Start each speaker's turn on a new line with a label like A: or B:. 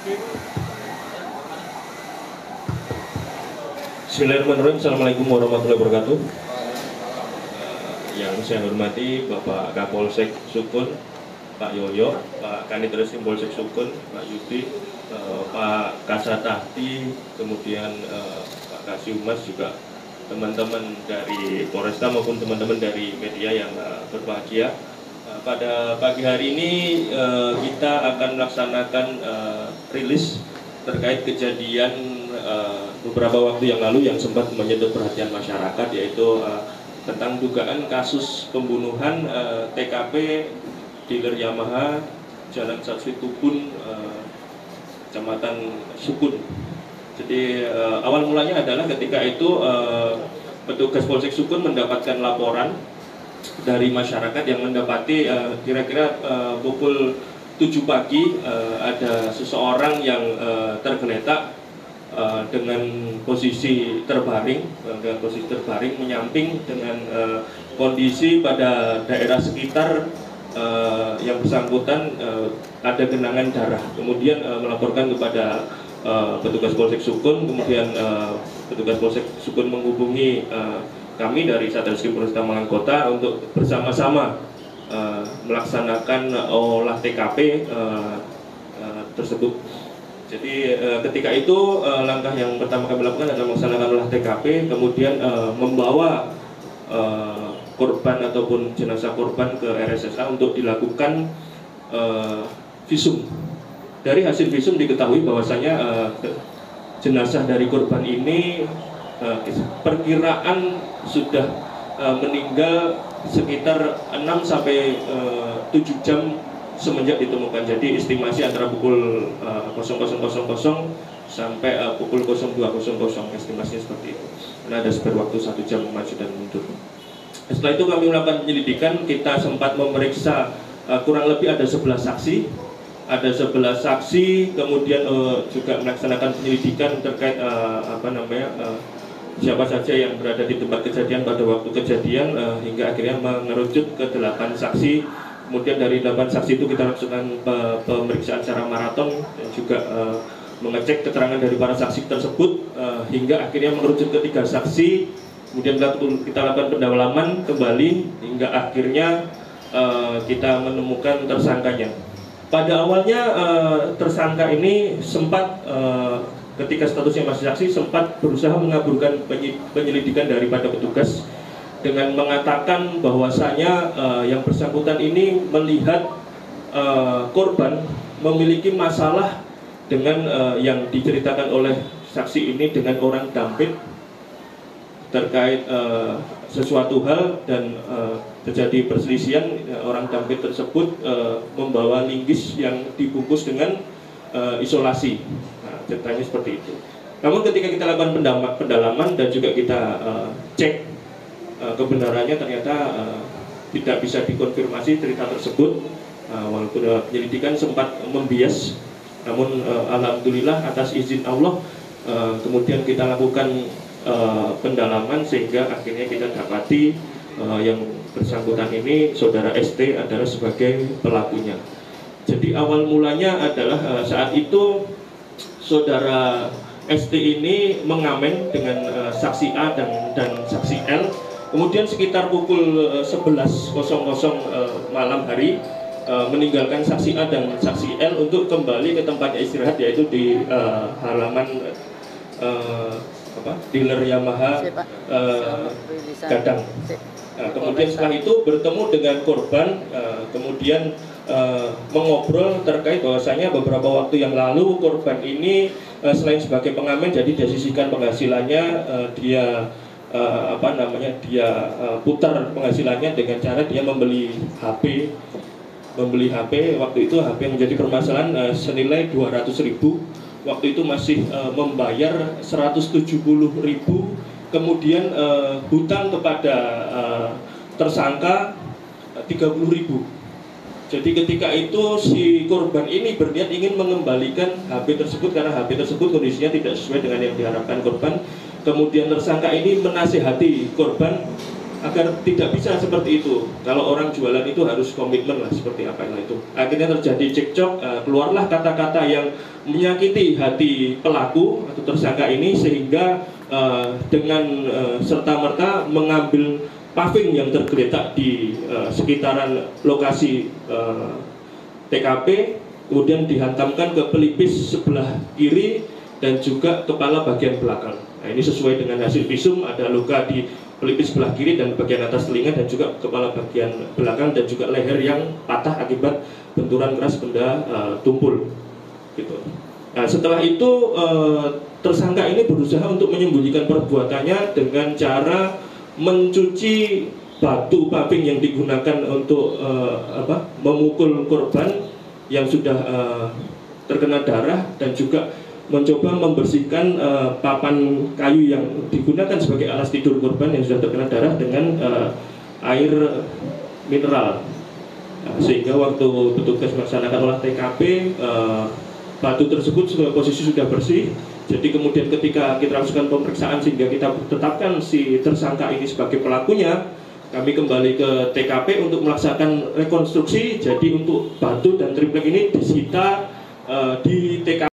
A: Bismillahirrahmanirrahim. Assalamualaikum warahmatullahi wabarakatuh. Yang saya hormati Bapak Kapolsek Sukun, Pak Yoyo, Pak Kanit Reskrim Polsek Sukun, Pak Yudi, Pak Kasatahti, kemudian Pak Kasiumas, juga teman-teman dari Polresta maupun teman-teman dari media yang berbahagia. Pada pagi hari ini kita akan melaksanakan rilis terkait kejadian beberapa waktu yang lalu yang sempat menyedot perhatian masyarakat, yaitu tentang dugaan kasus pembunuhan TKP dealer Yamaha Jalan Satsri Tubun, Kecamatan Sukun. Jadi awal mulanya adalah ketika itu petugas Polsek Sukun mendapatkan laporan dari masyarakat yang mendapati kira-kira pukul 7 pagi ada seseorang yang tergeletak dengan posisi terbaring, menyamping dengan kondisi pada daerah sekitar yang bersangkutan ada genangan darah. Kemudian melaporkan kepada petugas Polsek Sukun, kemudian petugas Polsek Sukun menghubungi kami dari Satreskrim Polresta Malang Kota untuk bersama-sama melaksanakan olah TKP tersebut. Jadi ketika itu langkah yang pertama kami lakukan adalah melaksanakan olah TKP, kemudian membawa korban ataupun jenazah korban ke RSSA untuk dilakukan visum. Dari hasil visum diketahui bahwasanya jenazah dari korban ini perkiraan sudah meninggal sekitar 6 sampai 7 jam semenjak ditemukan. Jadi estimasi antara pukul 00.00 sampai pukul 02.00, estimasinya seperti itu. Karena ada spare waktu 1 jam maju dan mundur. Setelah itu kami melakukan penyelidikan, kita sempat memeriksa kurang lebih ada 11 saksi. Ada 11 saksi, kemudian juga melaksanakan penyelidikan terkait siapa saja yang berada di tempat kejadian pada waktu kejadian, hingga akhirnya mengerucut ke 8 saksi. Kemudian dari 8 saksi itu kita lakukan pemeriksaan secara maraton dan juga mengecek keterangan dari para saksi tersebut, hingga akhirnya mengerucut ke 3 saksi. Kemudian kita lakukan pendalaman kembali hingga akhirnya kita menemukan tersangkanya. Pada awalnya tersangka ini sempat ketika statusnya masih saksi sempat berusaha mengaburkan penyelidikan daripada petugas dengan mengatakan bahwasanya yang bersangkutan ini melihat korban memiliki masalah dengan yang diceritakan oleh saksi ini dengan orang dampit terkait sesuatu hal, dan terjadi perselisihan. Orang dampit tersebut membawa linggis yang dibungkus dengan isolasi. Nah, ceritanya seperti itu. Namun ketika kita lakukan pendalaman dan juga kita cek kebenarannya, ternyata tidak bisa dikonfirmasi cerita tersebut. Walaupun penyelidikan sempat membias, namun alhamdulillah atas izin Allah kemudian kita lakukan pendalaman sehingga akhirnya kita dapati yang bersangkutan ini saudara ST adalah sebagai pelakunya. Jadi awal mulanya adalah saat itu saudara ST ini mengamen dengan saksi A dan saksi L. Kemudian sekitar pukul 11.00 malam hari meninggalkan saksi A dan saksi L untuk kembali ke tempatnya istirahat, yaitu di halaman dealer Yamaha Gadang. Kemudian setelah itu bertemu dengan korban, kemudian mengobrol terkait bahwasanya beberapa waktu yang lalu korban ini selain sebagai pengamen, jadi dari sisihkan penghasilannya dia putar penghasilannya dengan cara dia membeli HP. Waktu itu HP menjadi permasalahan senilai 200.000. Waktu itu masih membayar 170.000, kemudian hutang kepada tersangka 30.000. Jadi ketika itu si korban ini berniat ingin mengembalikan HP tersebut karena HP tersebut kondisinya tidak sesuai dengan yang diharapkan korban. Kemudian tersangka ini menasihati korban agar tidak bisa seperti itu. Kalau orang jualan itu harus komitmen lah, seperti apa itu. Akhirnya terjadi cekcok, keluarlah kata-kata yang menyakiti hati pelaku atau tersangka ini, sehingga dengan serta-merta mengambil paving yang tergeletak di sekitaran lokasi TKP, kemudian dihantamkan ke pelipis sebelah kiri dan juga kepala bagian belakang. Nah, ini sesuai dengan hasil visum, ada luka di pelipis sebelah kiri dan bagian atas telinga dan juga kepala bagian belakang dan juga leher yang patah akibat benturan keras benda tumpul. Gitu. Nah, setelah itu tersangka ini berusaha untuk menyembunyikan perbuatannya dengan cara mencuci batu paving yang digunakan untuk memukul korban yang sudah terkena darah, dan juga mencoba membersihkan papan kayu yang digunakan sebagai alas tidur korban yang sudah terkena darah dengan air mineral. Nah, sehingga waktu petugas melaksanakan olah TKP, batu tersebut posisi sudah bersih. Jadi kemudian ketika kita lakukan pemeriksaan sehingga kita tetapkan si tersangka ini sebagai pelakunya, kami kembali ke TKP untuk melaksanakan rekonstruksi. Jadi untuk batu dan triplek ini disita di TKP.